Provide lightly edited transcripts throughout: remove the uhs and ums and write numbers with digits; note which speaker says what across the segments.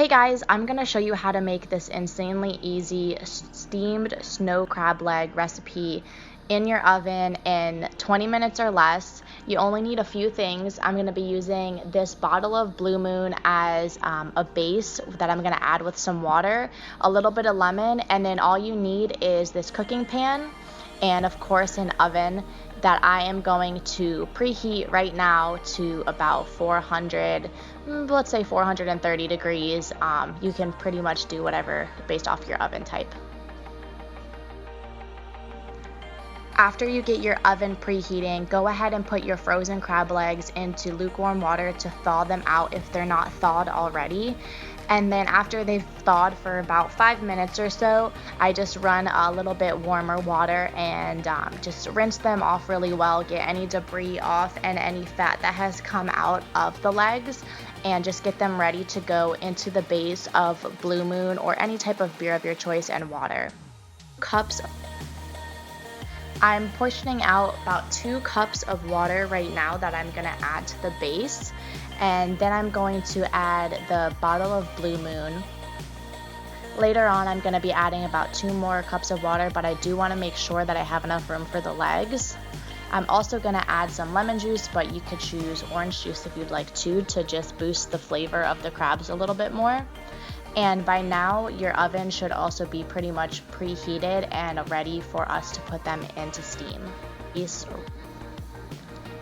Speaker 1: Hey guys, I'm gonna show you how to make this insanely easy steamed snow crab leg recipe in your oven in 20 minutes or less. You only need a few things. I'm gonna be using this bottle of Blue Moon as a base that I'm gonna add with some water, a little bit of lemon, and then all you need is this cooking pan and of course an oven that I am going to preheat right now to about 400, let's say 430 degrees. You can pretty much do whatever based off your oven type. After you get your oven preheating, go ahead and put your frozen crab legs into lukewarm water to thaw them out if they're not thawed already. And then after they've thawed for about 5 minutes or so, I just run a little bit warmer water and just rinse them off really well, get any debris off and any fat that has come out of the legs, and just get them ready to go into the base of Blue Moon or any type of beer of your choice and water. I'm portioning out about 2 cups of water right now that I'm gonna add to the base, and then I'm going to add the bottle of Blue Moon. Later on, I'm gonna be adding about 2 more cups of water, but I do wanna make sure that I have enough room for the legs. I'm also gonna add some lemon juice, but you could choose orange juice if you'd like to just boost the flavor of the crabs a little bit more. And by now, your oven should also be pretty much preheated and ready for us to put them into steam.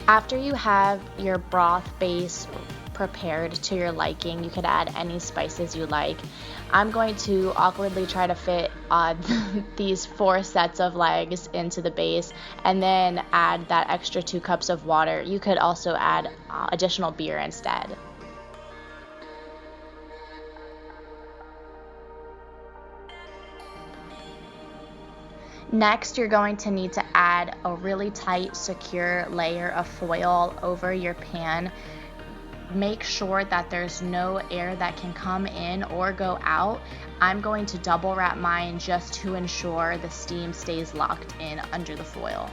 Speaker 1: After you have your broth base prepared to your liking, you could add any spices you like. I'm going to awkwardly try to fit these 4 sets of legs into the base and then add that extra 2 cups of water. You could also add additional beer instead. Next, you're going to need to add a really tight, secure layer of foil over your pan. Make sure that there's no air that can come in or go out. I'm going to double wrap mine just to ensure the steam stays locked in under the foil.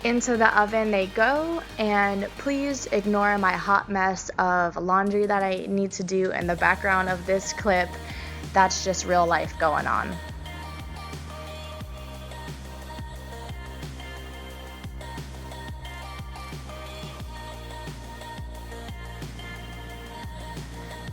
Speaker 1: Into the oven they go, and please ignore my hot mess of laundry that I need to do in the background of this clip. That's just real life going on.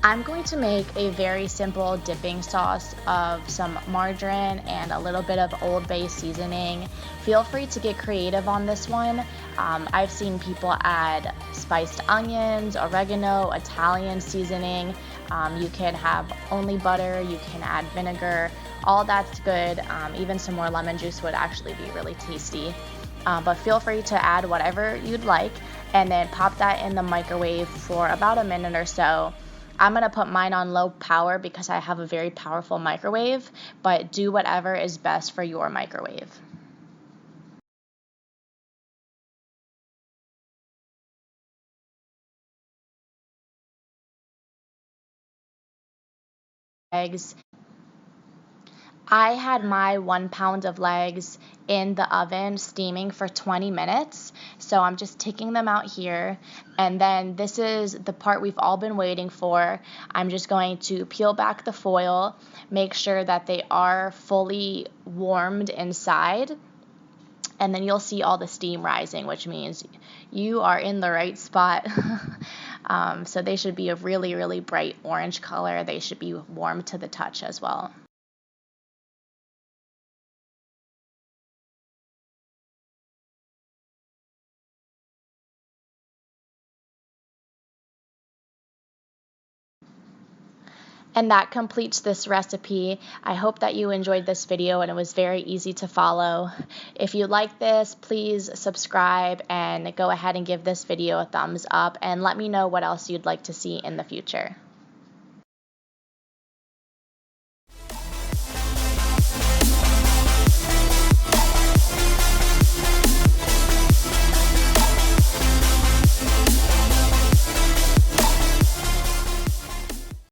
Speaker 1: I'm going to make a very simple dipping sauce of some margarine and a little bit of Old Bay seasoning. Feel free to get creative on this one. I've seen people add spiced onions, oregano, Italian seasoning. You can have only butter, you can add vinegar, all that's good. Even some more lemon juice would actually be really tasty. But feel free to add whatever you'd like and then pop that in the microwave for about a minute or so. I'm going to put mine on low power because I have a very powerful microwave, but do whatever is best for your microwave. Eggs. I had my 1 pound of legs in the oven steaming for 20 minutes. So I'm just taking them out here. And then this is the part we've all been waiting for. I'm just going to peel back the foil, make sure that they are fully warmed inside. And then you'll see all the steam rising, which means you are in the right spot. So they should be a really, really bright orange color. They should be warm to the touch as well. And that completes this recipe. I hope that you enjoyed this video and it was very easy to follow. If you like this, please subscribe and go ahead and give this video a thumbs up and let me know what else you'd like to see in the future.